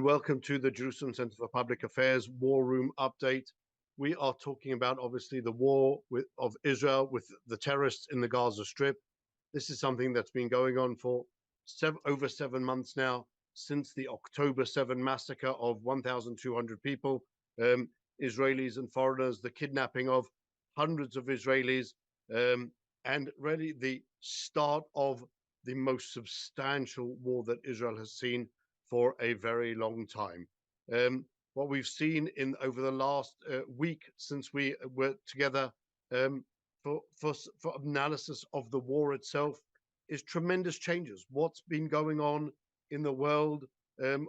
Welcome to the Jerusalem Center for Public Affairs War Room Update. We are talking about, obviously, the war of Israel with the terrorists in the Gaza Strip. This is something that's been going on for over 7 months now, since the October 7 massacre of 1,200 people, Israelis and foreigners, the kidnapping of hundreds of Israelis, and really the start of the most substantial war that Israel has seen for a very long time. What we've seen over the last week since we were together for analysis of the war itself is tremendous changes. What's been going on in the world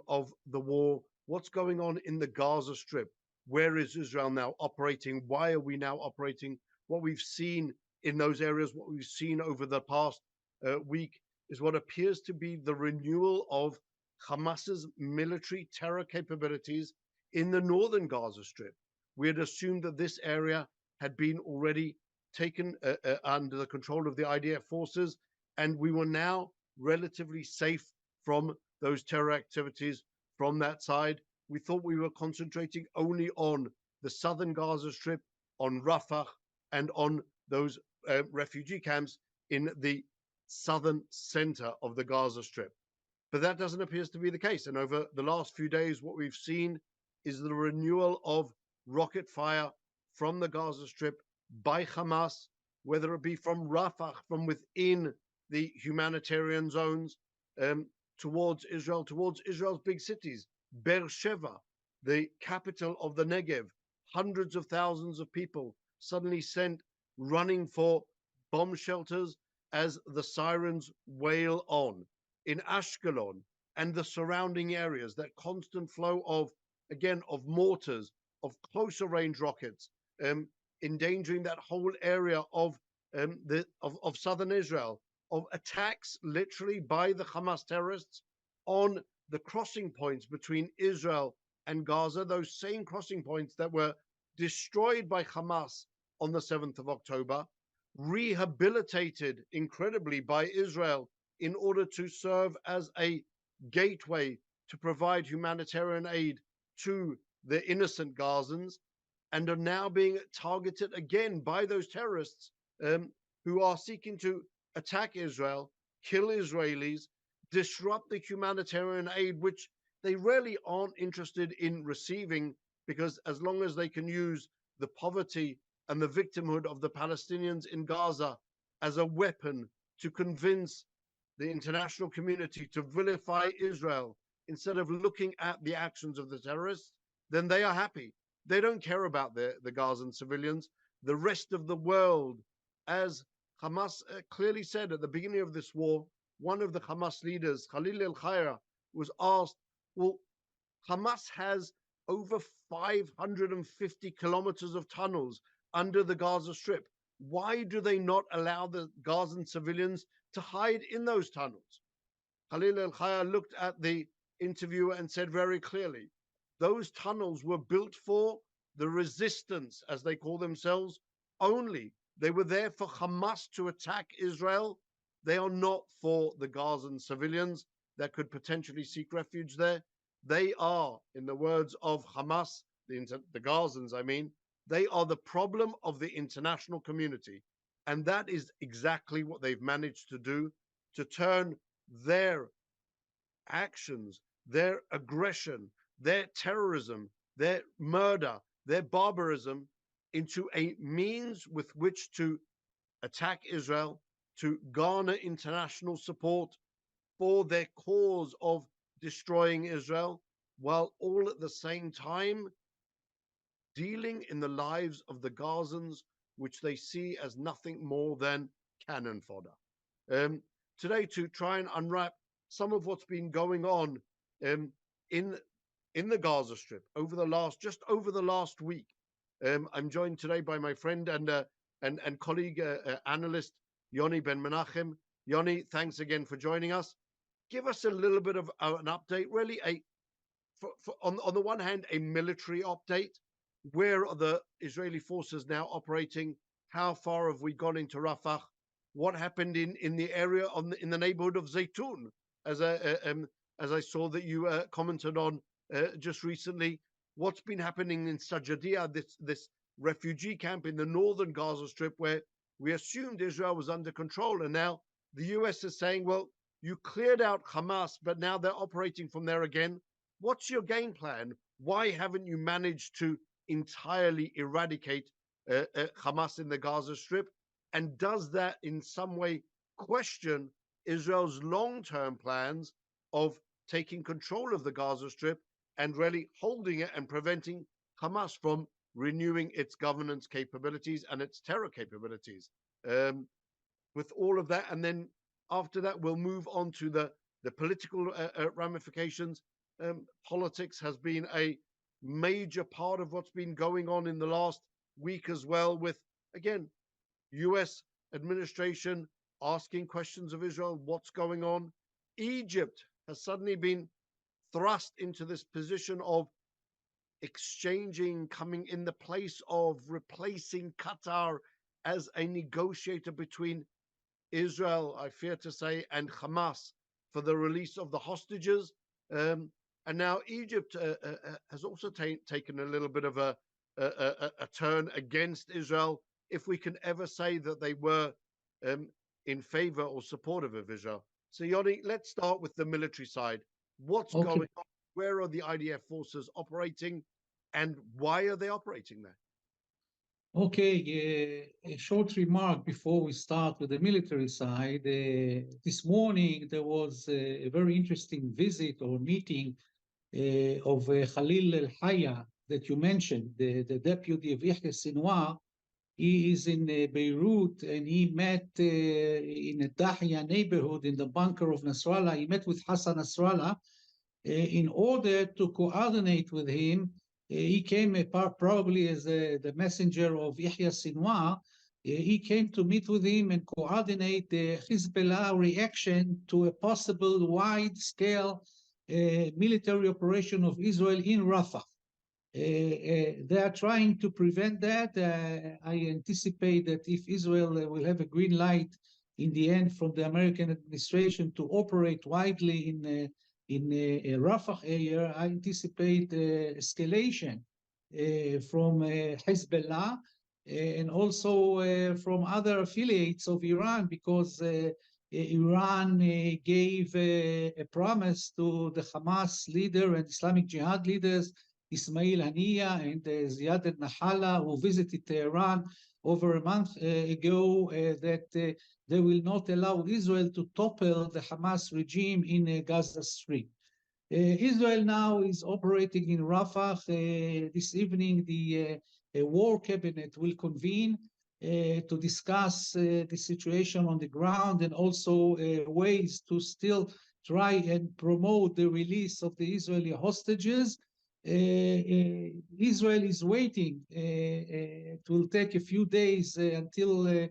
of the war? What's going on in the Gaza Strip? Where is Israel now operating? Why are we now operating? What we've seen in those areas, what we've seen over the past week, is what appears to be the renewal of Hamas's military terror capabilities in the northern Gaza Strip. We had assumed that this area had been already taken under the control of the IDF forces, and we were now relatively safe from those terror activities from that side. We thought we were concentrating only on the southern Gaza Strip, on Rafah, and on those refugee camps in the southern center of the Gaza Strip. But that doesn't appear to be the case. And over the last few days, what we've seen is the renewal of rocket fire from the Gaza Strip by Hamas, whether it be from Rafah, from within the humanitarian zones, towards Israel's big cities. Beersheba, the capital of the Negev, hundreds of thousands of people suddenly sent running for bomb shelters as the sirens wail on. In Ashkelon and the surrounding areas, that constant flow of mortars, of closer range rockets, endangering that whole area of southern Israel, of attacks literally by the Hamas terrorists on the crossing points between Israel and Gaza, those same crossing points that were destroyed by Hamas on the 7th of October, rehabilitated incredibly by Israel in order to serve as a gateway to provide humanitarian aid to the innocent Gazans, and are now being targeted again by those terrorists who are seeking to attack Israel, kill Israelis, disrupt the humanitarian aid, which they really aren't interested in receiving, because as long as they can use the poverty and the victimhood of the Palestinians in Gaza as a weapon to convince the international community to vilify Israel instead of looking at the actions of the terrorists, then they are happy. They don't care about the Gazan civilians. The rest of the world, as Hamas clearly said at the beginning of this war, one of the Hamas leaders, Khalil al-Khayra, was asked, well, Hamas has over 550 kilometers of tunnels under the Gaza Strip. Why do they not allow the Gazan civilians to hide in those tunnels? Khalil al-Khayra looked at the interviewer and said very clearly, those tunnels were built for the resistance, as they call themselves, only. They were there for Hamas to attack Israel. They are not for the Gazan civilians that could potentially seek refuge there. They are, in the words of Hamas, the Gazans, I mean, they are the problem of the international community. And that is exactly what they've managed to do, to turn their actions, their aggression, their terrorism, their murder, their barbarism into a means with which to attack Israel, to garner international support for their cause of destroying Israel, while all at the same time dealing in the lives of the Gazans, which they see as nothing more than cannon fodder. Today, to try and unwrap some of what's been going on in the Gaza Strip over the last week, I'm joined today by my friend and colleague analyst Yoni Ben Menachem. Yoni, thanks again for joining us. Give us a little bit of an update, really on the one hand, a military update. Where are the Israeli forces now operating? How far have we gone into Rafah? What happened in the area in the neighborhood of Zaytun, as I saw that you commented on just recently. What's been happening in Sajadiya, this refugee camp in the northern Gaza Strip, where we assumed Israel was under control, and now the US is saying, well, you cleared out Hamas, but now they're operating from there again. What's your game plan? Why haven't you managed to entirely eradicate Hamas in the Gaza Strip? And does that in some way question Israel's long-term plans of taking control of the Gaza Strip and really holding it and preventing Hamas from renewing its governance capabilities and its terror capabilities? With all of that, and then after that, we'll move on to the political ramifications. Politics has been a major part of what's been going on in the last week as well, with, again, US administration asking questions of Israel, what's going on. Egypt has suddenly been thrust into this position of exchanging, coming in the place of replacing Qatar as a negotiator between Israel, I fear to say, and Hamas for the release of the hostages. And now Egypt has also taken a little bit of a turn against Israel, if we can ever say that they were in favor or supportive of Israel. So, Yoni, let's start with the military side. What's going on? Where are the IDF forces operating, and why are they operating there? Okay, a short remark before we start with the military side. This morning, there was a very interesting visit or meeting of Khalil El-Haya that you mentioned, the deputy of Yahya Sinwar. He is in Beirut, and he met in a Dahya neighborhood in the bunker of Nasrallah. He met with Hassan Nasrallah in order to coordinate with him. He came probably as the messenger of Yahya Sinwar. He came to meet with him and coordinate the Hezbollah reaction to a possible wide-scale military operation of Israel in Rafah. They are trying to prevent that. I anticipate that if Israel will have a green light in the end from the American administration to operate widely in Rafah area, I anticipate escalation from Hezbollah and also from other affiliates of Iran, because Iran gave a promise to the Hamas leader and Islamic Jihad leaders, Ismail Haniyeh and Ziad al-Nahala, who visited Tehran over a month ago, that they will not allow Israel to topple the Hamas regime in Gaza Strip. Israel now is operating in Rafah. This evening, the war cabinet will convene to discuss the situation on the ground and also ways to still try and promote the release of the Israeli hostages. Israel is waiting. It will take a few days until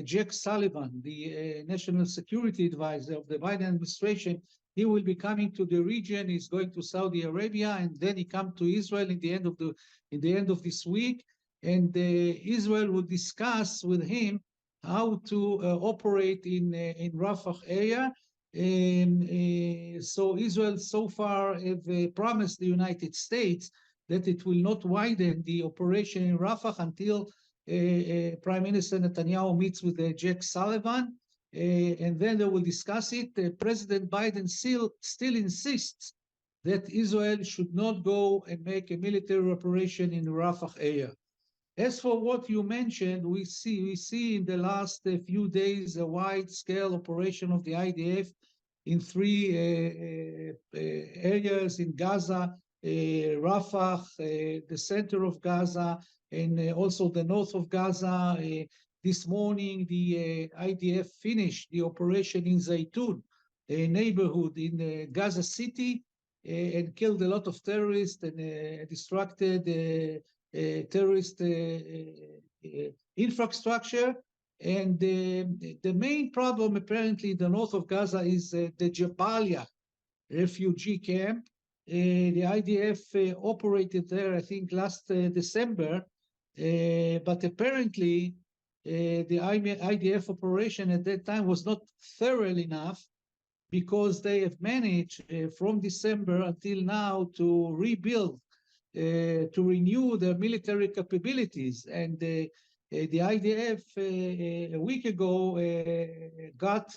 Jake Sullivan, the national security advisor of the Biden administration, he will be coming to the region. He's going to Saudi Arabia, and then he comes to Israel in the end of this week. And Israel will discuss with him how to operate in Rafah area. So Israel so far have promised the United States that it will not widen the operation in Rafah until Prime Minister Netanyahu meets with Jake Sullivan, and then they will discuss it. President Biden still insists that Israel should not go and make a military operation in the Rafah area. As for what you mentioned, we see in the last few days a wide-scale operation of the IDF in three areas in Gaza, Rafah, the center of Gaza, and also the north of Gaza. This morning, the IDF finished the operation in Zaytun, a neighborhood in Gaza City, and killed a lot of terrorists and distracted terrorist infrastructure. And the main problem apparently in the north of Gaza is the Jabalia refugee camp. The IDF operated there, I think, last December, but apparently the IDF operation at that time was not thorough enough because they have managed from December until now to rebuild, to renew their military capabilities. And the IDF a week ago got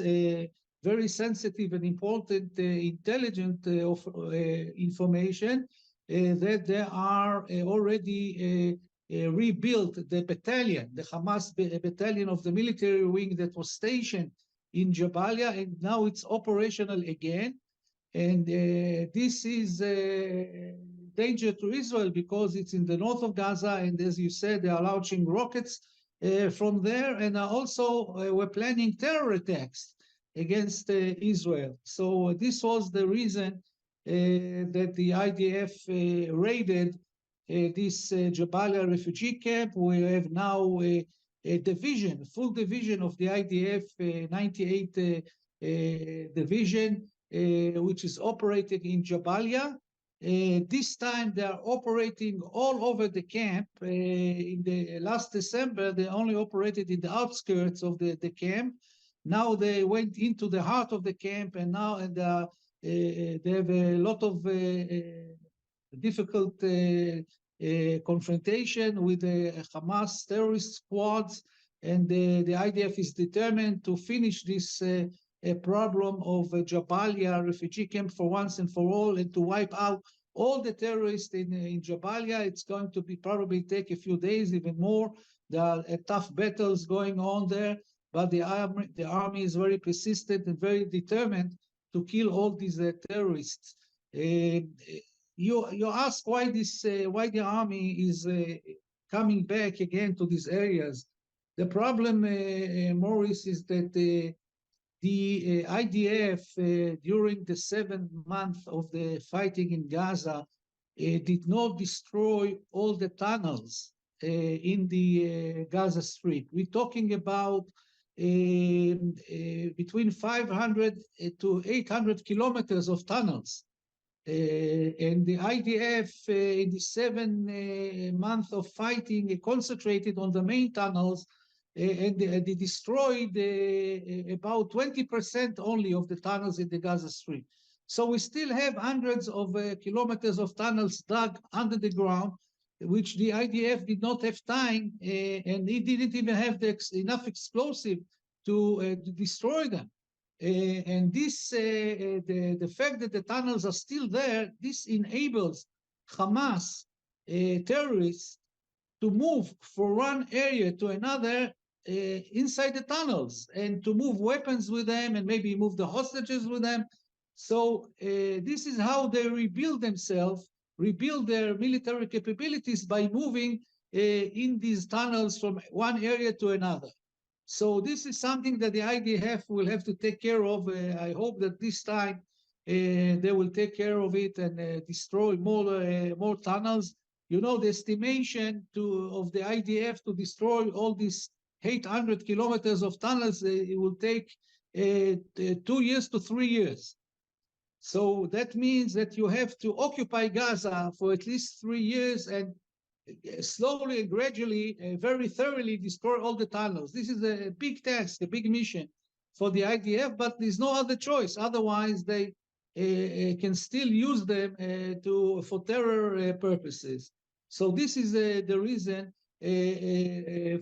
very sensitive and important intelligent information that they are already rebuilt the battalion, the Hamas battalion of the military wing that was stationed in Jabalia, and now it's operational again. And this is a danger to Israel because it's in the north of Gaza, and as you said, they are launching rockets from there, and also we're planning terror attacks against Israel. So this was the reason that the IDF raided this Jabalia refugee camp. We have now a division, full division of the IDF, 98 division, which is operating in Jabalia. This time they are operating all over the camp. In the last December, they only operated in the outskirts of the camp. Now they went into the heart of the camp, and now they have a lot of difficult confrontation with the Hamas terrorist squads, and the IDF is determined to finish this problem of Jabalia refugee camp for once and for all, and to wipe out all the terrorists in Jabalia. It's going to be probably take a few days, even more. There are tough battles going on there, but the army is very persistent and very determined to kill all these terrorists. You ask why the army is coming back again to these areas. The problem, Maurice, is that the IDF during the 7 months of the fighting in Gaza did not destroy all the tunnels in the Gaza Strip. We're talking about between 500 to 800 kilometers of tunnels. And the IDF in the 7 months of fighting concentrated on the main tunnels, and they destroyed about 20% only of the tunnels in the Gaza Strip. So we still have hundreds of kilometers of tunnels dug under the ground, which the IDF did not have time, and it didn't even have enough explosive to destroy them. And this, the fact that the tunnels are still there, this enables Hamas terrorists to move from one area to another inside the tunnels, and to move weapons with them, and maybe move the hostages with them. So this is how they rebuild themselves, rebuild their military capabilities by moving in these tunnels from one area to another. So this is something that the IDF will have to take care of. I hope that this time they will take care of it and destroy more tunnels. You know, the estimation of the IDF to destroy all these 800 kilometers of tunnels, it will take 2 years to 3 years. So that means that you have to occupy Gaza for at least 3 years and slowly and gradually, very thoroughly destroy all the tunnels. This is a big task, a big mission for the IDF, but there's no other choice. Otherwise, they can still use them for terror purposes. So this is the reason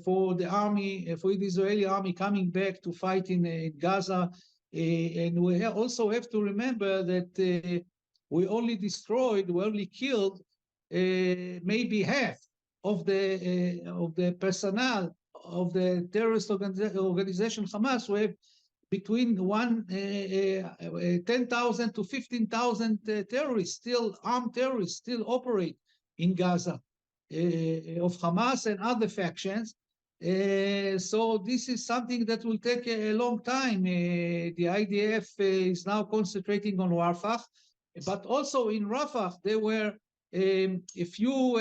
for the army, for the Israeli army coming back to fight in Gaza. And we also have to remember that we only killed maybe half of the personnel of the terrorist organization Hamas. We have between 10,000 to 15,000 terrorists, armed terrorists, still operate in Gaza of Hamas and other factions. So this is something that will take a long time. The IDF is now concentrating on Rafah, but also in Rafah there were a few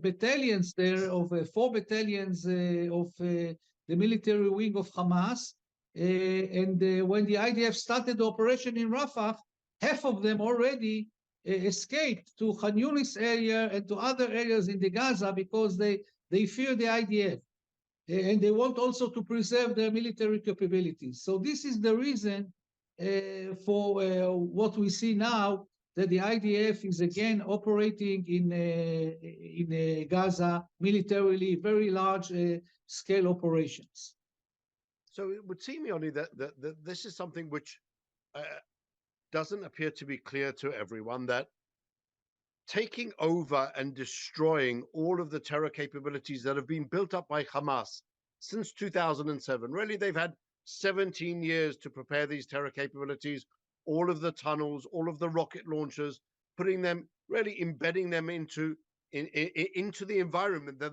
battalions there, of 4 battalions of the military wing of Hamas. And when the IDF started the operation in Rafah, half of them already escaped to Khan Yunis area and to other areas in the Gaza, because they fear the IDF. And they want also to preserve their military capabilities. So this is the reason for what we see now, that the IDF is again operating in Gaza militarily, very large scale operations. So it would seem, Yoni, that this is something which doesn't appear to be clear to everyone, that taking over and destroying all of the terror capabilities that have been built up by Hamas since 2007. Really, they've had 17 years to prepare these terror capabilities, all of the tunnels, all of the rocket launchers, putting them, really embedding them into the environment. That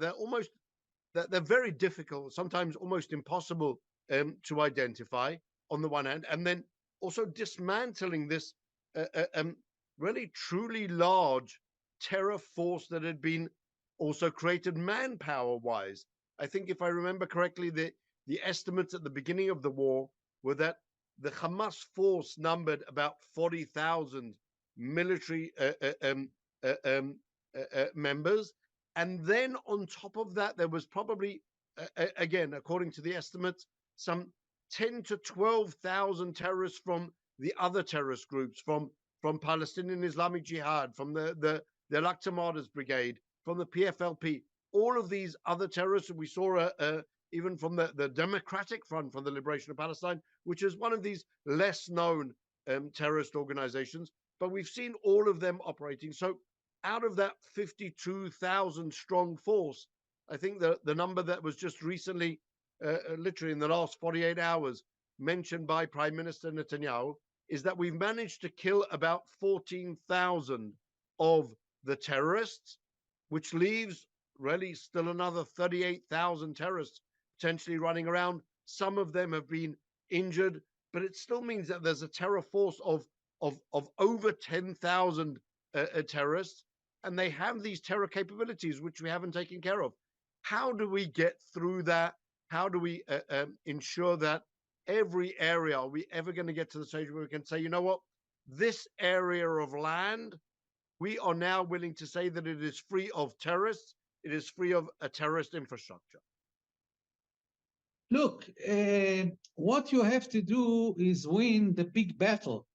they're very difficult, sometimes almost impossible to identify on the one hand, and then also dismantling this really truly large terror force that had been also created manpower wise. I think, if I remember correctly, the estimates at the beginning of the war were that the Hamas force numbered about 40,000 military members. And then on top of that, there was probably, again, according to the estimates, some 10 to 12,000 terrorists from the other terrorist groups, from Palestinian Islamic Jihad, from the Al-Aqsa Martyrs Brigade, from the PFLP, all of these other terrorists. We saw even from the Democratic Front for the Liberation of Palestine, which is one of these less known terrorist organizations, but we've seen all of them operating. So out of that 52,000 strong force, I think the number that was just recently, literally in the last 48 hours, mentioned by Prime Minister Netanyahu, is that we've managed to kill about 14,000 of the terrorists, which leaves really still another 38,000 terrorists potentially running around. Some of them have been injured, but it still means that there's a terror force of over 10,000 terrorists, and they have these terror capabilities which we haven't taken care of. How do we get through that? How do we ensure that every area, are we ever going to get to the stage where we can say, you know what, this area of land, we are now willing to say that it is free of terrorists, it is free of a terrorist infrastructure? Look, what you have to do is win the big battle.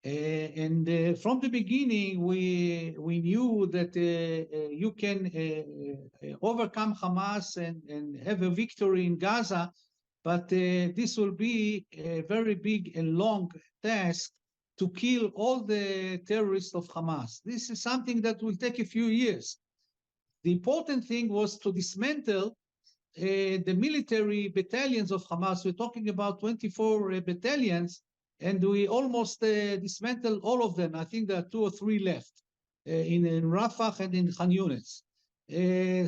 And from the beginning, we knew that you can overcome Hamas and have a victory in Gaza, but this will be a very big and long task to kill all the terrorists of Hamas. This is something that will take a few years. The important thing was to dismantle the military battalions of Hamas. We're talking about 24 battalions, and we almost dismantled all of them. I think there are 2 or 3 left in Rafah and in Khan Yunis.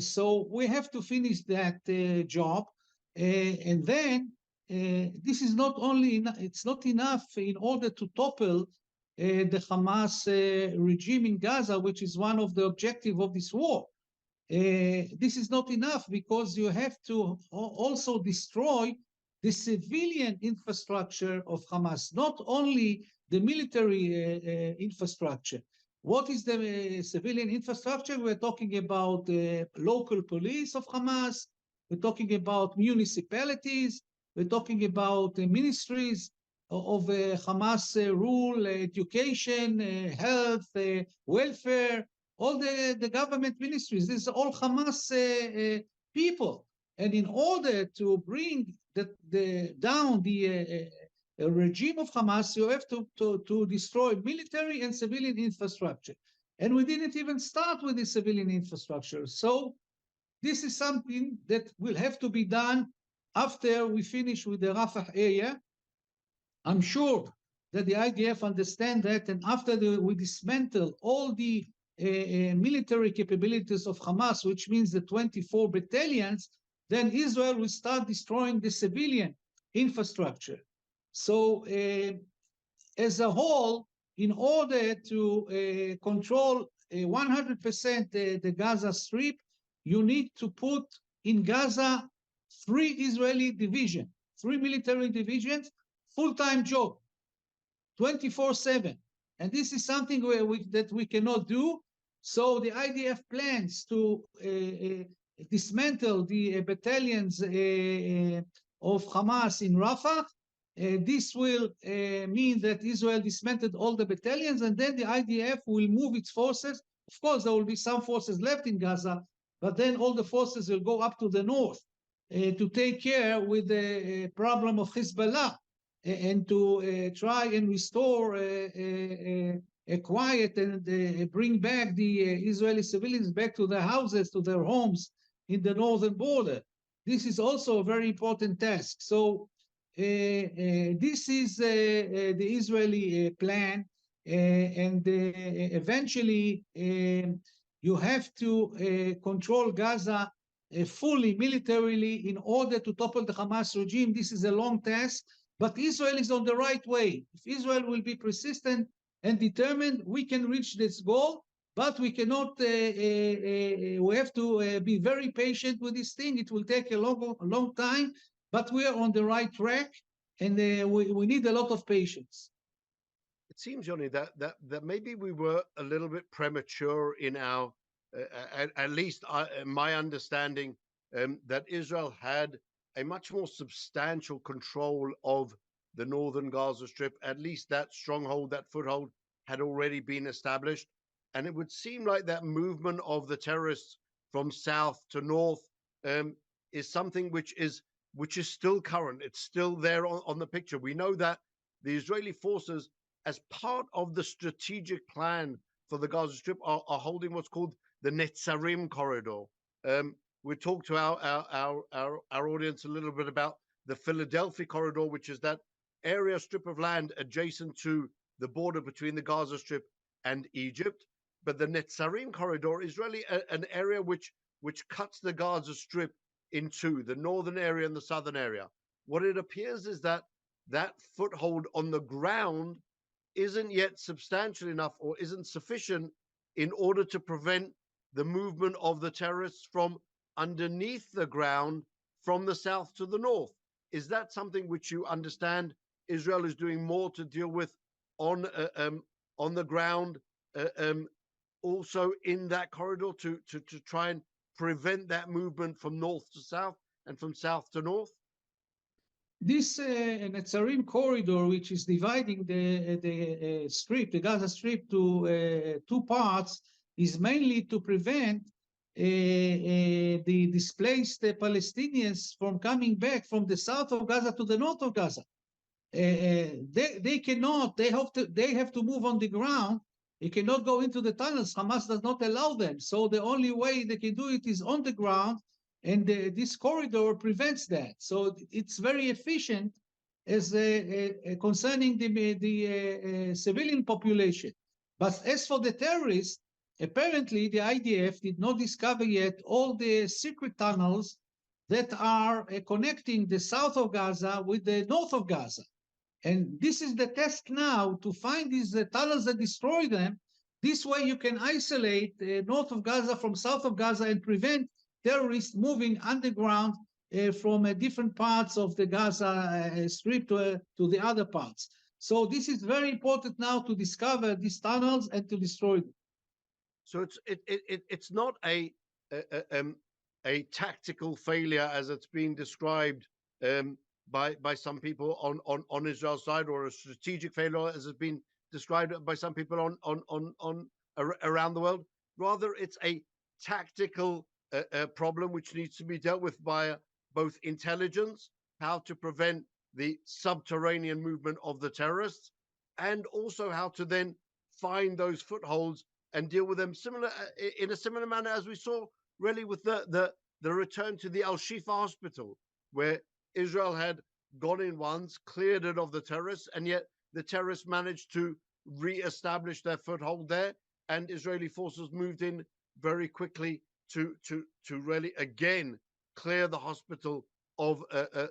So we have to finish that job. And then this is not only, it's not enough in order to topple the Hamas regime in Gaza, which is one of the objectives of this war. This is not enough, because you have to also destroy the civilian infrastructure of Hamas, not only the military infrastructure. What is the civilian infrastructure? We're talking about local police of Hamas, we're talking about municipalities, we're talking about ministries of Hamas rule, education, health, welfare, all the government ministries. This is all Hamas people. And in order to bring down the regime of Hamas, you have to destroy military and civilian infrastructure. And we didn't even start with the civilian infrastructure. So this is something that will have to be done after we finish with the Rafah area. I'm sure that the IDF understand that, and after we dismantle all the military capabilities of Hamas, which means the 24 battalions, then Israel will start destroying the civilian infrastructure. So as a whole, in order to control 100% the Gaza Strip, you need to put in Gaza 3 Israeli divisions, 3 military divisions, full-time job, 24/7. And this is something that we cannot do. So the IDF plans to dismantle the battalions of Hamas in Rafah This will mean that Israel dismantled all the battalions, and then the IDF will move its forces. Of course, there will be some forces left in Gaza, but then all the forces will go up to the north to take care with the problem of Hezbollah and to try and restore a quiet and bring back the Israeli civilians back to their houses, to their homes in the northern border. This is also a very important task. So this is the Israeli plan, and eventually you have to control Gaza fully militarily in order to topple the Hamas regime. This is a long task, but Israel is on the right way. If Israel will be persistent and determined, we can reach this goal, but we cannot, we have to be very patient with this thing. It will take a long time, but we are on the right track, and we need a lot of patience. It seems, Yoni, that maybe we were a little bit premature in our, at least my understanding, that Israel had a much more substantial control of the northern Gaza Strip. At least that stronghold, that foothold, had already been established. And it would seem like that movement of the terrorists from south to north is something which is still current. It's still there on the picture. We know that the Israeli forces, as part of the strategic plan for the Gaza Strip, are holding what's called the Netzarim corridor. We talked to our audience a little bit about the Philadelphia corridor, which is that area strip of land adjacent to the border between the Gaza Strip and Egypt. But the Netzarim corridor is really an area which cuts the Gaza Strip in two, the northern area and the southern area. What it appears is that that foothold on the ground isn't yet substantial enough or isn't sufficient in order to prevent the movement of the terrorists from underneath the ground from the south to the north. Is that something which you understand Israel is doing more to deal with on the ground, also in that corridor to try and prevent that movement from north to south and from south to north? This Netzarim corridor, which is dividing the strip, the Gaza Strip, to two parts, is mainly to prevent the displaced Palestinians from coming back from the south of Gaza to the north of Gaza. They cannot. They have to move on the ground. They cannot go into the tunnels. Hamas does not allow them. So the only way they can do it is on the ground, and this corridor prevents that. So it's very efficient as concerning the civilian population. But as for the terrorists, apparently the IDF did not discover yet all the secret tunnels that are connecting the south of Gaza with the north of Gaza. And this is the task now, to find these tunnels and destroy them. This way you can isolate north of Gaza from south of Gaza and prevent terrorists moving underground from different parts of the Gaza Strip to the other parts. So this is very important now, to discover these tunnels and to destroy them. So it's not a tactical failure as it's being described by some people on Israel's side, or a strategic failure as it's been described by some people on around the world. Rather, it's a tactical problem which needs to be dealt with by both intelligence, how to prevent the subterranean movement of the terrorists, and also how to then find those footholds and deal with them in a similar manner as we saw really with the return to the Al-Shifa hospital, where Israel had gone in once, cleared it of the terrorists, and yet the terrorists managed to re-establish their foothold there, and Israeli forces moved in very quickly to really again clear the hospital of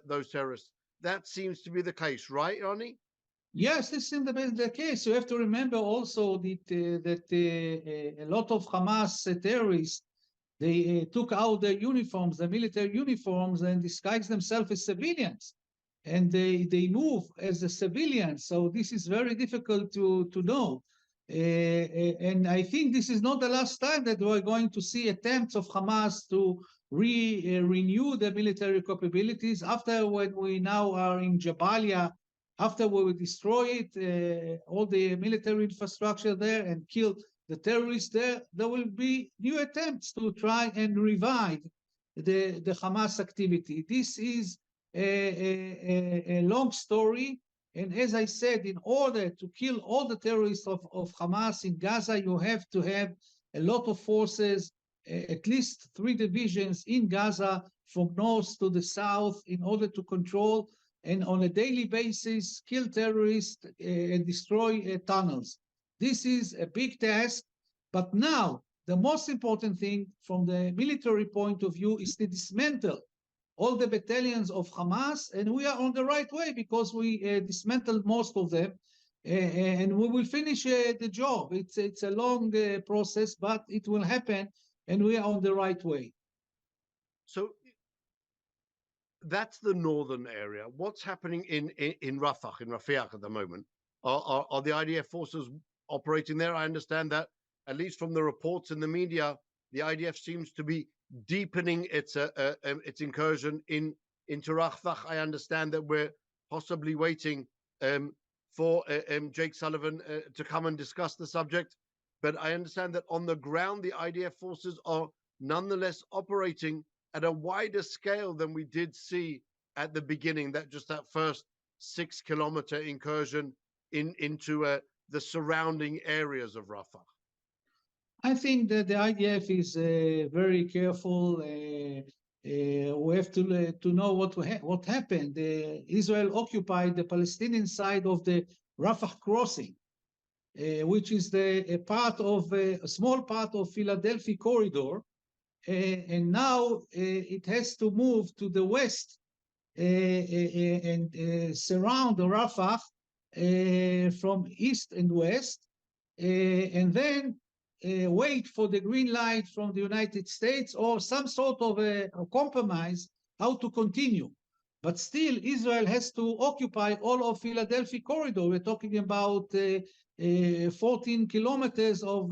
those terrorists. That seems to be the case, right, Yoni? Yes, this is the case. You have to remember also that a lot of Hamas terrorists, they took out their uniforms, their military uniforms, and disguised themselves as civilians. And they move as a civilian. So this is very difficult to know. And I think this is not the last time that we're going to see attempts of Hamas to renew their military capabilities. After when we now are in Jabalia after we will destroy it, all the military infrastructure there, and kill the terrorists there, there will be new attempts to try and revive the Hamas activity. This is a long story. And as I said, in order to kill all the terrorists of Hamas in Gaza, you have to have a lot of forces, at least 3 divisions in Gaza from north to the south, in order to control and on a daily basis kill terrorists and destroy tunnels. This is a big task, but now the most important thing from the military point of view is to dismantle all the battalions of Hamas, and we are on the right way because we dismantled most of them, and we will finish the job. It's a long process, but it will happen, and we are on the right way. So that's the northern area. What's happening in Rafah, in Rafah at the moment? Are the IDF forces operating there? I understand that, at least from the reports in the media, the IDF seems to be deepening its incursion into Rafah. I understand that we're possibly waiting for Jake Sullivan to come and discuss the subject. But I understand that on the ground, the IDF forces are nonetheless operating at a wider scale than we did see at the beginning, that first 6-kilometer incursion into the surrounding areas of Rafah. I think that the IDF is very careful. We have to know what happened. Israel occupied the Palestinian side of the Rafah crossing, which is a small part of Philadelphia corridor, and now it has to move to the west and surround the Rafah from east and west, and then wait for the green light from the United States or some sort of a compromise how to continue. But still, Israel has to occupy all of Philadelphia corridor. We're talking about 14 kilometers of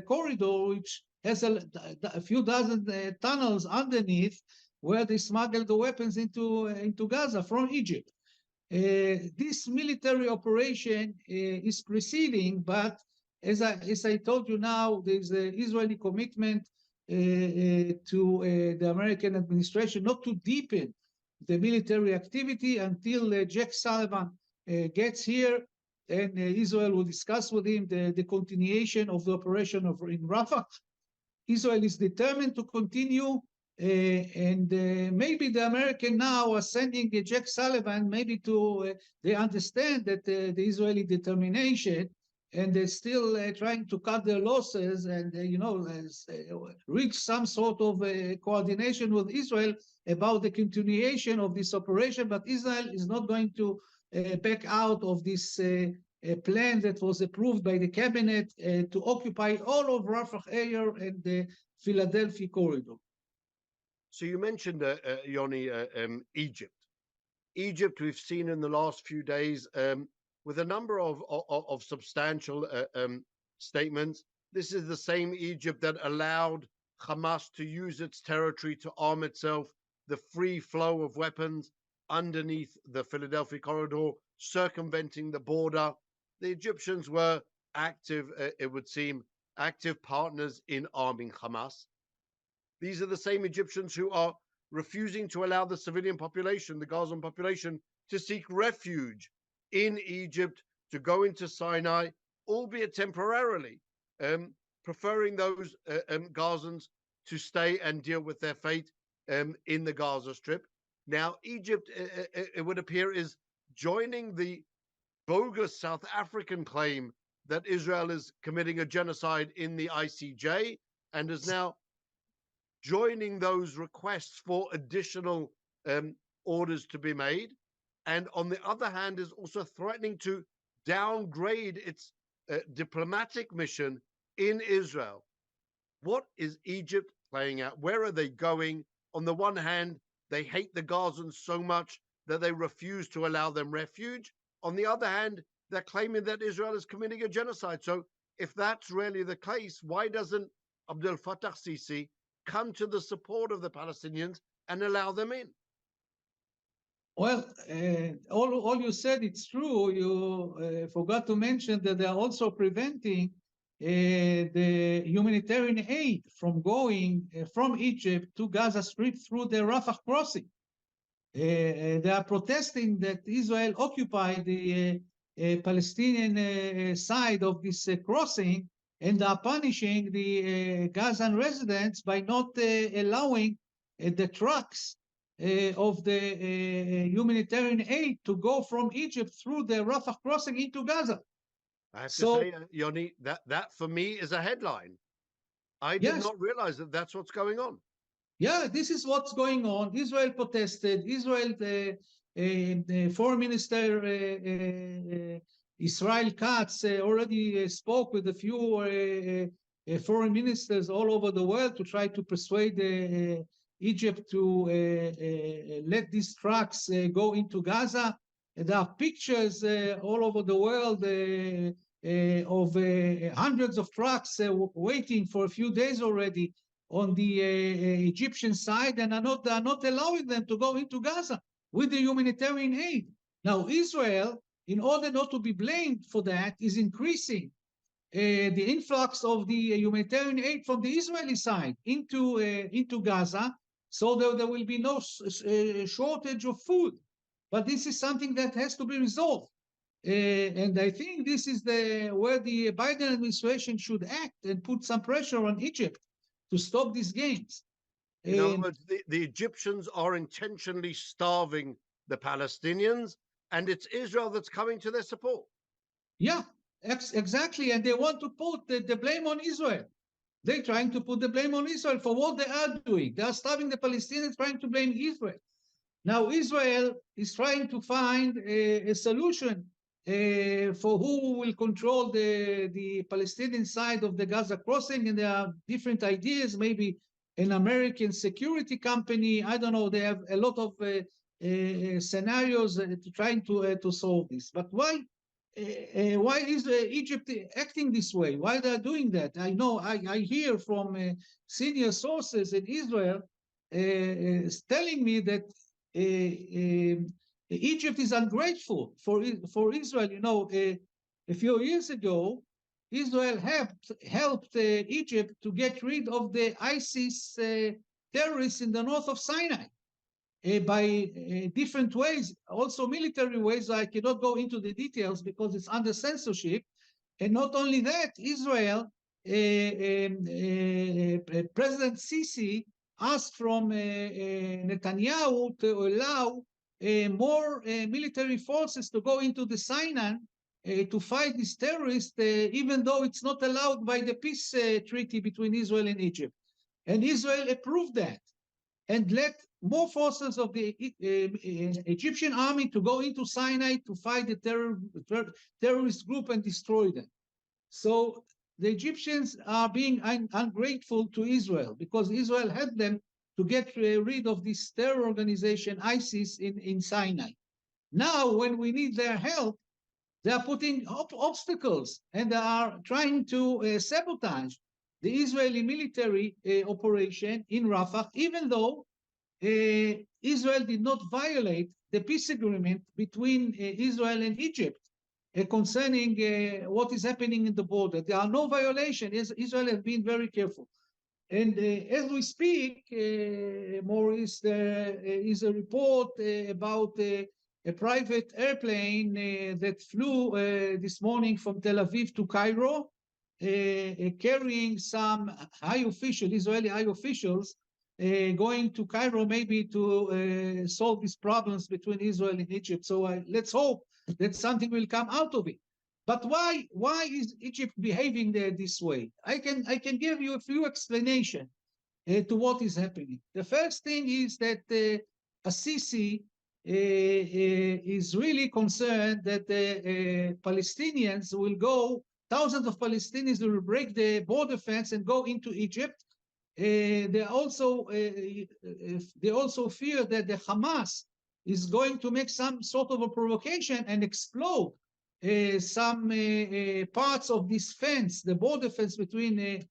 corridor, which has a few dozen tunnels underneath where they smuggle the weapons into Gaza from Egypt. This military operation is proceeding, but as I told you now, there's an Israeli commitment to the American administration not to deepen the military activity until Jack Sullivan gets here, and Israel will discuss with him the continuation of the operation in Rafah. Israel is determined to continue, and maybe the American now are sending Jack Sullivan maybe they understand that the Israeli determination, and they're still trying to cut their losses and reach some sort of coordination with Israel about the continuation of this operation. But Israel is not going to back out of this plan that was approved by the cabinet to occupy all of Rafah area and the Philadelphia corridor. So you mentioned, Yoni, Egypt. Egypt, we've seen in the last few days with a number of substantial statements. This is the same Egypt that allowed Hamas to use its territory to arm itself, the free flow of weapons underneath the Philadelphia corridor, circumventing the border. The Egyptians were active, it would seem, active partners in arming Hamas. These are the same Egyptians who are refusing to allow the civilian population, the Gazan population, to seek refuge in Egypt, to go into Sinai, albeit temporarily, preferring those Gazans to stay and deal with their fate in the Gaza Strip. Now, Egypt, it would appear, is joining the bogus South African claim that Israel is committing a genocide in the ICJ, and is now joining those requests for additional orders to be made. And on the other hand, is also threatening to downgrade its diplomatic mission in Israel. What is Egypt playing out? Where are they going? On the one hand, they hate the Gazans so much that they refuse to allow them refuge. On the other hand, they're claiming that Israel is committing a genocide. So if that's really the case, why doesn't Abdel Fattah Sisi come to the support of the Palestinians and allow them in? Well, all you said, it's true. You forgot to mention that they are also preventing the humanitarian aid from going from Egypt to Gaza Strip through the Rafah crossing. They are protesting that Israel occupied the Palestinian side of this crossing, and are punishing the Gazan residents by not allowing the trucks of the humanitarian aid to go from Egypt through the Rafah crossing into Gaza. I have to So, say, Yoni, that for me is a headline. I did yes, not realize that that's what's going on. yeah, this is what's going on. Israel protested. Israel, the foreign minister Israel Katz already spoke with a few foreign ministers all over the world to try to persuade Egypt to let these trucks go into Gaza. There are pictures all over the world of hundreds of trucks waiting for a few days already on the Egyptian side, and are not allowing them to go into Gaza with the humanitarian aid. Now, Israel, in order not to be blamed for that, is increasing the influx of the humanitarian aid from the Israeli side into Gaza, so there will be no shortage of food. But this is something that has to be resolved. And I think this is where the Biden administration should act and put some pressure on Egypt to stop these games. In other words, the Egyptians are intentionally starving the Palestinians, and it's Israel that's coming to their support. Yeah, exactly. And they want to put the blame on Israel. They're trying to put the blame on Israel for what they are doing. They are starving the Palestinians, trying to blame Israel. Now, Israel is trying to find a solution for who will control the Palestinian side of the Gaza crossing, and there are different ideas, maybe an American security company. I don't know. They have a lot of scenarios trying to solve this. But why is Egypt acting this way? Why they are doing that? I know I hear from senior sources in Israel telling me that Egypt is ungrateful for Israel. You know, a few years ago, Israel helped Egypt to get rid of the ISIS terrorists in the north of Sinai by different ways, also military ways. I cannot go into the details because it's under censorship. And not only that, Israel, President Sisi asked from Netanyahu to allow more military forces to go into the Sinai to fight these terrorists, even though it's not allowed by the peace treaty between Israel and Egypt. And Israel approved that and let more forces of the Egyptian army to go into Sinai to fight the terrorist group and destroy them. So the Egyptians are being ungrateful to Israel because Israel helped them to get rid of this terror organization, ISIS, in Sinai. Now, when we need their help, they are putting up obstacles and they are trying to sabotage the Israeli military operation in Rafah, even though Israel did not violate the peace agreement between Israel and Egypt concerning what is happening in the border. There are no violations. Israel has been very careful. And as we speak, Maurice, there is a report about a private airplane that flew this morning from Tel Aviv to Cairo, carrying some Israeli high officials, going to Cairo maybe to solve these problems between Israel and Egypt. So let's hope that something will come out of it. But why is Egypt behaving this way? I can give you a few explanations to what is happening. The first thing is that Assisi is really concerned that the Palestinians will go, thousands of Palestinians will break the border fence and go into Egypt. They also fear that the Hamas is going to make some sort of a provocation and explode some parts of this fence, the border fence between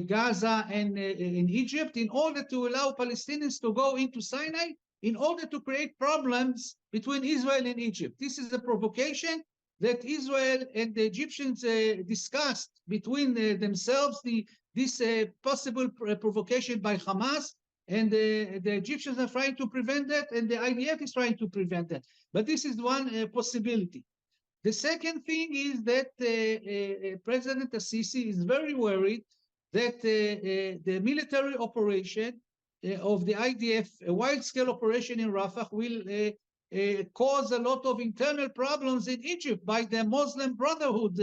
Gaza and in Egypt, in order to allow Palestinians to go into Sinai in order to create problems between Israel and Egypt. This is a provocation that Israel and the Egyptians discussed between themselves, this possible provocation by Hamas, and the Egyptians are trying to prevent that, and the IDF is trying to prevent that. But this is one possibility. The second thing is that President Sisi is very worried that the military operation of the IDF, a wide-scale operation in Rafah, will cause a lot of internal problems in Egypt by the Muslim Brotherhood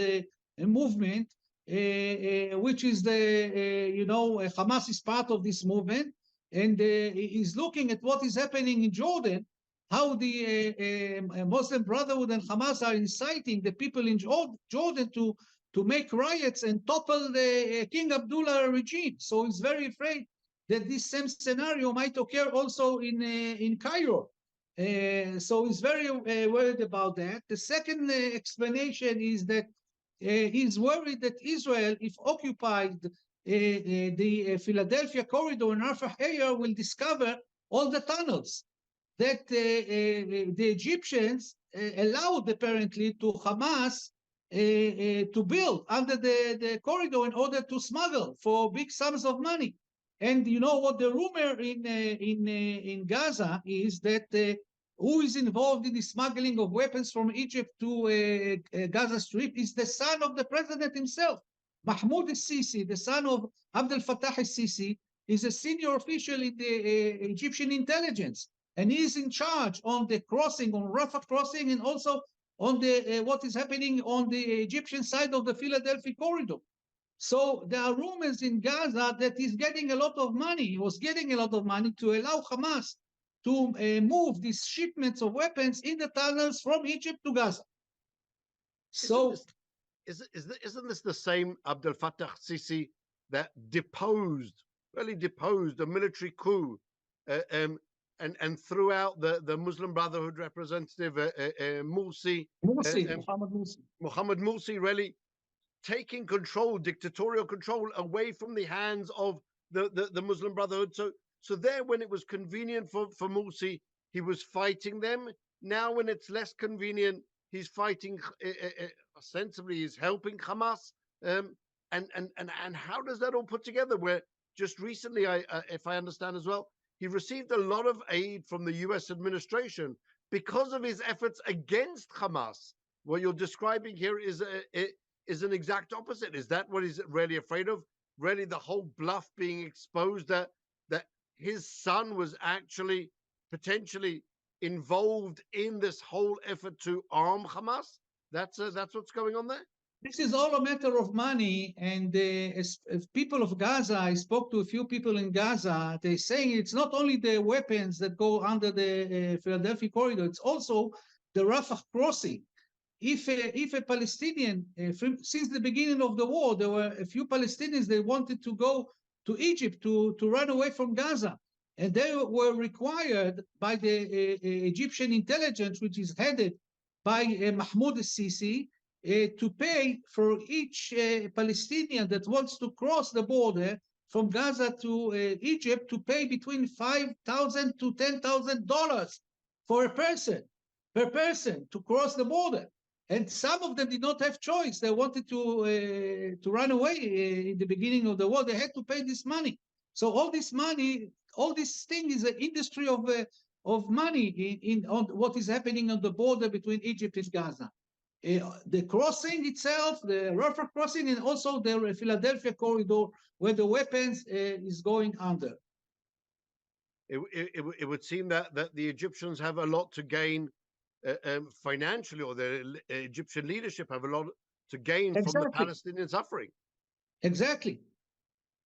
movement, which is Hamas is part of this movement, and is looking at what is happening in Jordan, how the Muslim Brotherhood and Hamas are inciting the people in Jordan to make riots and topple the King Abdullah regime. So he's very afraid that this same scenario might occur also in Cairo. So he's very worried about that. The second explanation is that he's worried that Israel, if occupied the Philadelphia corridor in Rafah area, will discover all the tunnels that the Egyptians allowed apparently to Hamas to build under the corridor in order to smuggle for big sums of money. And you know what the rumor in Gaza is that who is involved in the smuggling of weapons from Egypt to Gaza Strip is the son of the president himself. Mahmoud al-Sisi, the son of Abdel Fattah al-Sisi, is a senior official in the Egyptian intelligence, and he is in charge on the crossing, on Rafah crossing, and also on the what is happening on the Egyptian side of the Philadelphia corridor. So there are rumors in Gaza that he's getting a lot of money. He was getting a lot of money to allow Hamas to move these shipments of weapons in the tunnels from Egypt to Gaza. So, isn't this the same Abdel Fattah Sisi that really deposed a military coup, and threw out the Muslim Brotherhood representative Morsi, Mohammed Morsi, really taking control, dictatorial control, away from the hands of the Muslim Brotherhood? So there, when it was convenient for Morsi, he was fighting them. Now, when it's less convenient, he's fighting. Ostensibly, he's helping Hamas. And how does that all put together? Where just recently, if I understand as well, he received a lot of aid from the U.S. administration because of his efforts against Hamas. What you're describing here is an exact opposite. Is that what he's really afraid of? Really, the whole bluff being exposed, that his son was actually potentially involved in this whole effort to arm Hamas? That's what's going on there? This is all a matter of money, and as people of Gaza, I spoke to a few people in Gaza, they're saying it's not only the weapons that go under the Philadelphia corridor, it's also the Rafah crossing. If a Palestinian, since the beginning of the war, there were a few Palestinians, they wanted to go to Egypt to run away from Gaza. And they were required by the Egyptian intelligence, which is headed by Mahmoud al-Sisi, to pay for each Palestinian that wants to cross the border from Gaza to Egypt, to pay between $5,000 to $10,000 for a person, per person, to cross the border. And some of them did not have choice. They wanted to run away in the beginning of the war. They had to pay this money. So all this money, all this thing is an industry of money on what is happening on the border between Egypt and Gaza. The crossing itself, the Rafah crossing, and also the Philadelphia corridor, where the weapons is going under. It would seem that the Egyptians have a lot to gain financially, or the Egyptian leadership have a lot to gain from the Palestinian suffering. Exactly.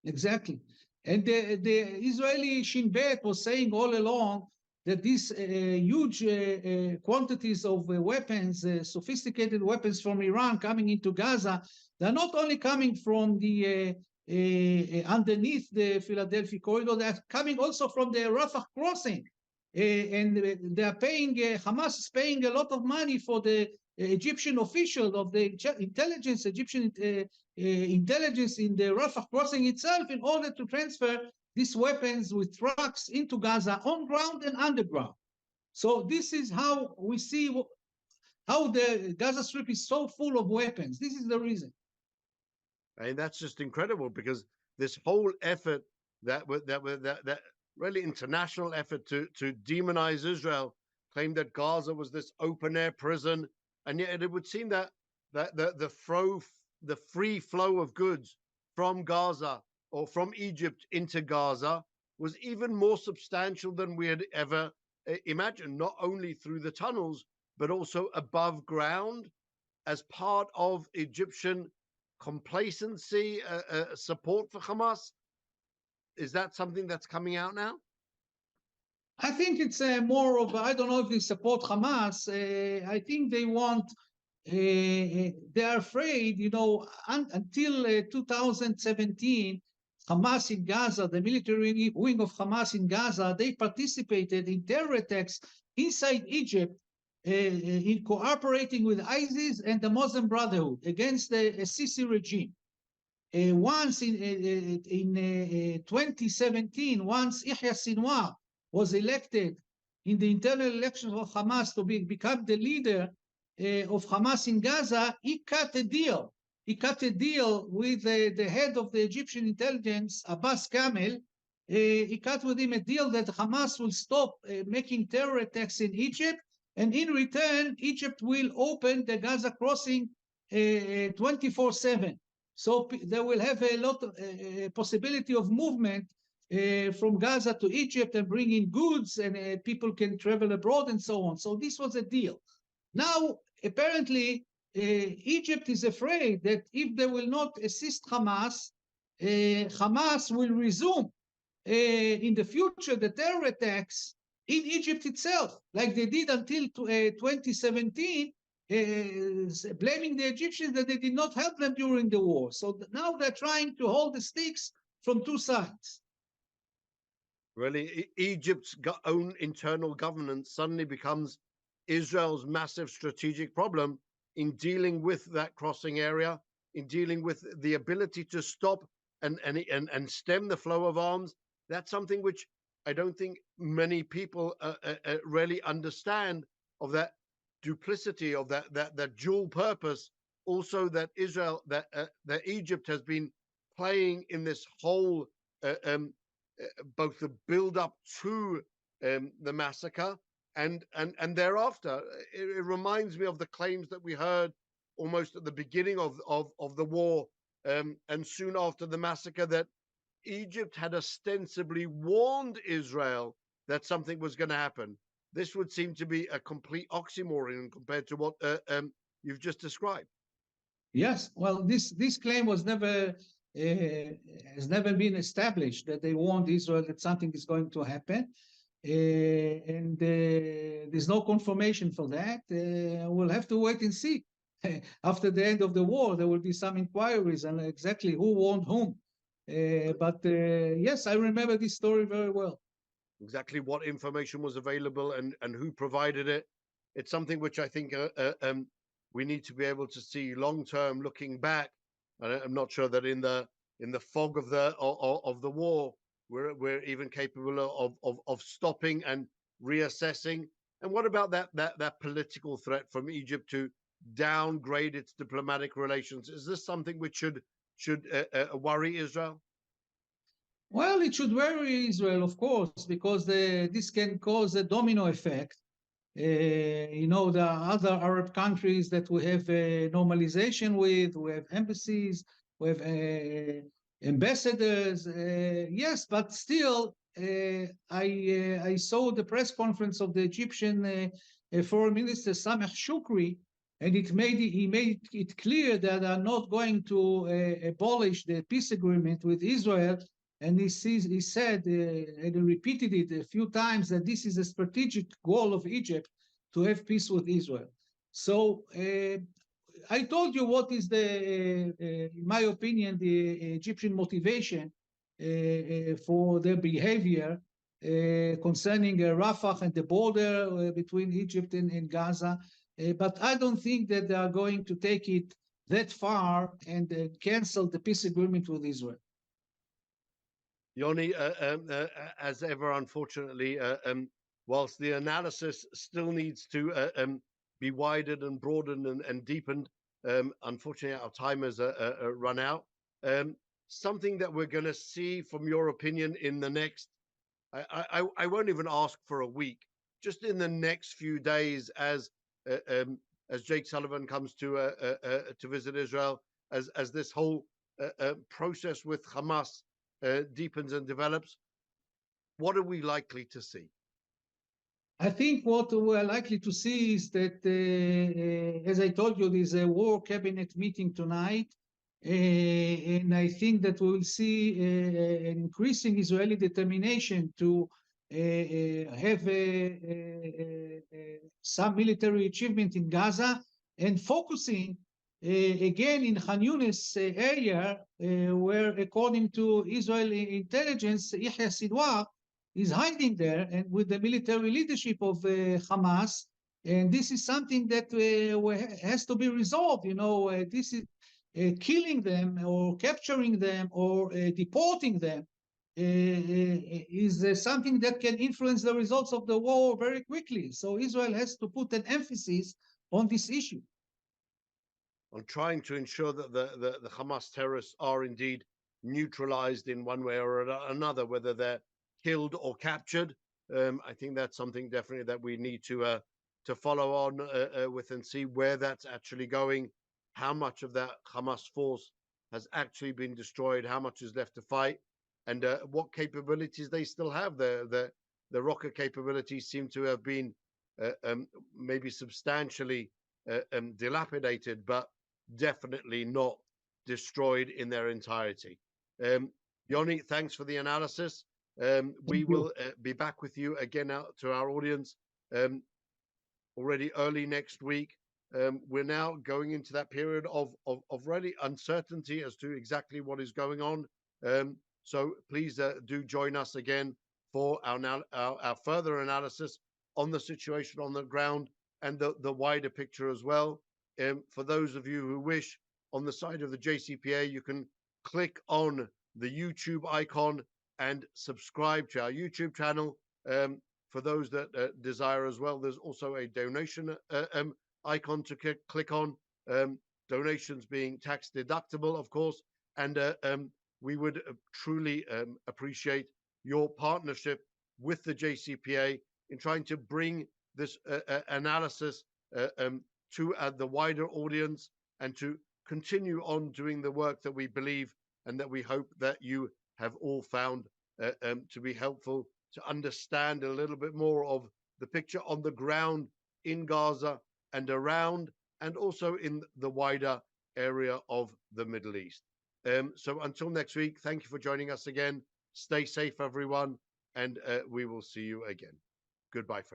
And the Israeli Shin Bet was saying all along that these huge quantities of weapons, sophisticated weapons from Iran coming into Gaza, they're not only coming from the underneath the Philadelphia corridor, they're coming also from the Rafah crossing. And they are paying, Hamas is paying a lot of money for the Egyptian official of the intelligence, Egyptian intelligence in the Rafah crossing itself in order to transfer these weapons with trucks into Gaza on ground and underground. So this is how we see how the Gaza Strip is so full of weapons. This is the reason. And that's just incredible, because this whole effort that really international effort to demonize Israel, claimed that Gaza was this open air prison, and yet it would seem that the free flow of goods from Gaza or from Egypt into Gaza was even more substantial than we had ever imagined, not only through the tunnels, but also above ground as part of Egyptian complacency, support for Hamas. Is that something that's coming out now? I think it's more of, I don't know if they support Hamas. I think they want, they're afraid, you know, until 2017, Hamas in Gaza, the military wing of Hamas in Gaza, they participated in terror attacks inside Egypt, in cooperating with ISIS and the Muslim Brotherhood against the Sisi regime. Once in 2017, once Yahya Sinwar was elected in the internal elections of Hamas to become the leader of Hamas in Gaza, he cut a deal. He cut a deal with the head of the Egyptian intelligence, Abbas Kamel. He cut with him a deal that Hamas will stop making terror attacks in Egypt, and in return, Egypt will open the Gaza crossing 24/7. So they will have a lot of possibility of movement from Gaza to Egypt and bring in goods, and people can travel abroad and so on. So this was a deal. Now, apparently, Egypt is afraid that if they will not assist Hamas, Hamas will resume in the future the terror attacks in Egypt itself, like they did until 2017, blaming the Egyptians that they did not help them during the war. So now they're trying to hold the sticks from two sides. Really, Egypt's own internal governance suddenly becomes Israel's massive strategic problem in dealing with that crossing area, in dealing with the ability to stop and stem the flow of arms. That's something which I don't think many people really understand, of that duplicity, of that dual purpose. Also, that Israel, that Egypt has been playing in this whole both the build up to the massacre and thereafter. It reminds me of the claims that we heard almost at the beginning of the war, and soon after the massacre, that Egypt had ostensibly warned Israel that something was going to happen. This would seem to be a complete oxymoron compared to what you've just described. Yes, well, this claim was never has never been established, that they warned Israel that something is going to happen, and there's no confirmation for that. We'll have to wait and see. After the end of the war, there will be some inquiries on exactly who warned whom. But yes, I remember this story very well. Exactly what information was available and who provided it. It's something which I think we need to be able to see long term, looking back. I'm not sure that in the fog of the war we're even capable of stopping and reassessing. And what about that political threat from Egypt to downgrade its diplomatic relations? Is this something which should worry Israel? Well, it should worry Israel, of course, because this can cause a domino effect. You know, there are other Arab countries that we have normalization with, we have embassies, we have ambassadors. Yes, but still, I saw the press conference of the Egyptian Foreign Minister Sameh Shoukry, and he made it clear that they are not going to abolish the peace agreement with Israel. And he said, and he repeated it a few times, that this is a strategic goal of Egypt to have peace with Israel. So I told you what is in my opinion, the Egyptian motivation for their behavior concerning Rafah and the border between Egypt and Gaza. But I don't think that they are going to take it that far and cancel the peace agreement with Israel. Yoni, as ever, unfortunately, whilst the analysis still needs to be widened and broadened and deepened, unfortunately, our time has run out. Something that we're going to see, from your opinion, in the next, I won't even ask for a week, just in the next few days, as Jake Sullivan comes to visit Israel, as this whole process with Hamas deepens and develops, what are we likely to see? I think what we're likely to see is that, as I told you, there's a war cabinet meeting tonight, and I think that we will see an increasing Israeli determination to have some military achievement in Gaza and focusing again in Khan Yunis area, where, according to Israeli intelligence, Yahya Sinwar is hiding there, and with the military leadership of Hamas. And this is something that has to be resolved. This is killing them or capturing them or deporting them is something that can influence the results of the war very quickly. So Israel has to put an emphasis on this issue. On trying to ensure that the Hamas terrorists are indeed neutralized in one way or another, whether they're killed or captured. I think that's something definitely that we need to follow on with and see where that's actually going, how much of that Hamas force has actually been destroyed, how much is left to fight, and what capabilities they still have. The rocket capabilities seem to have been maybe substantially dilapidated, but definitely not destroyed in their entirety. Yoni, thanks for the analysis. We will be back with you again out to our audience already early next week. We're now going into that period of really uncertainty as to exactly what is going on. So please do join us again for our further analysis on the situation on the ground and the wider picture as well. For those of you who wish, on the side of the JCPA, you can click on the YouTube icon and subscribe to our YouTube channel. For those that desire as well, there's also a donation icon to click on. Donations being tax deductible, of course, and we would truly appreciate your partnership with the JCPA in trying to bring this analysis to the wider audience and to continue on doing the work that we believe and that we hope that you have all found to be helpful to understand a little bit more of the picture on the ground in Gaza and around, and also in the wider area of the Middle East. So until next week, thank you for joining us again. Stay safe, everyone, and we will see you again. Goodbye for now.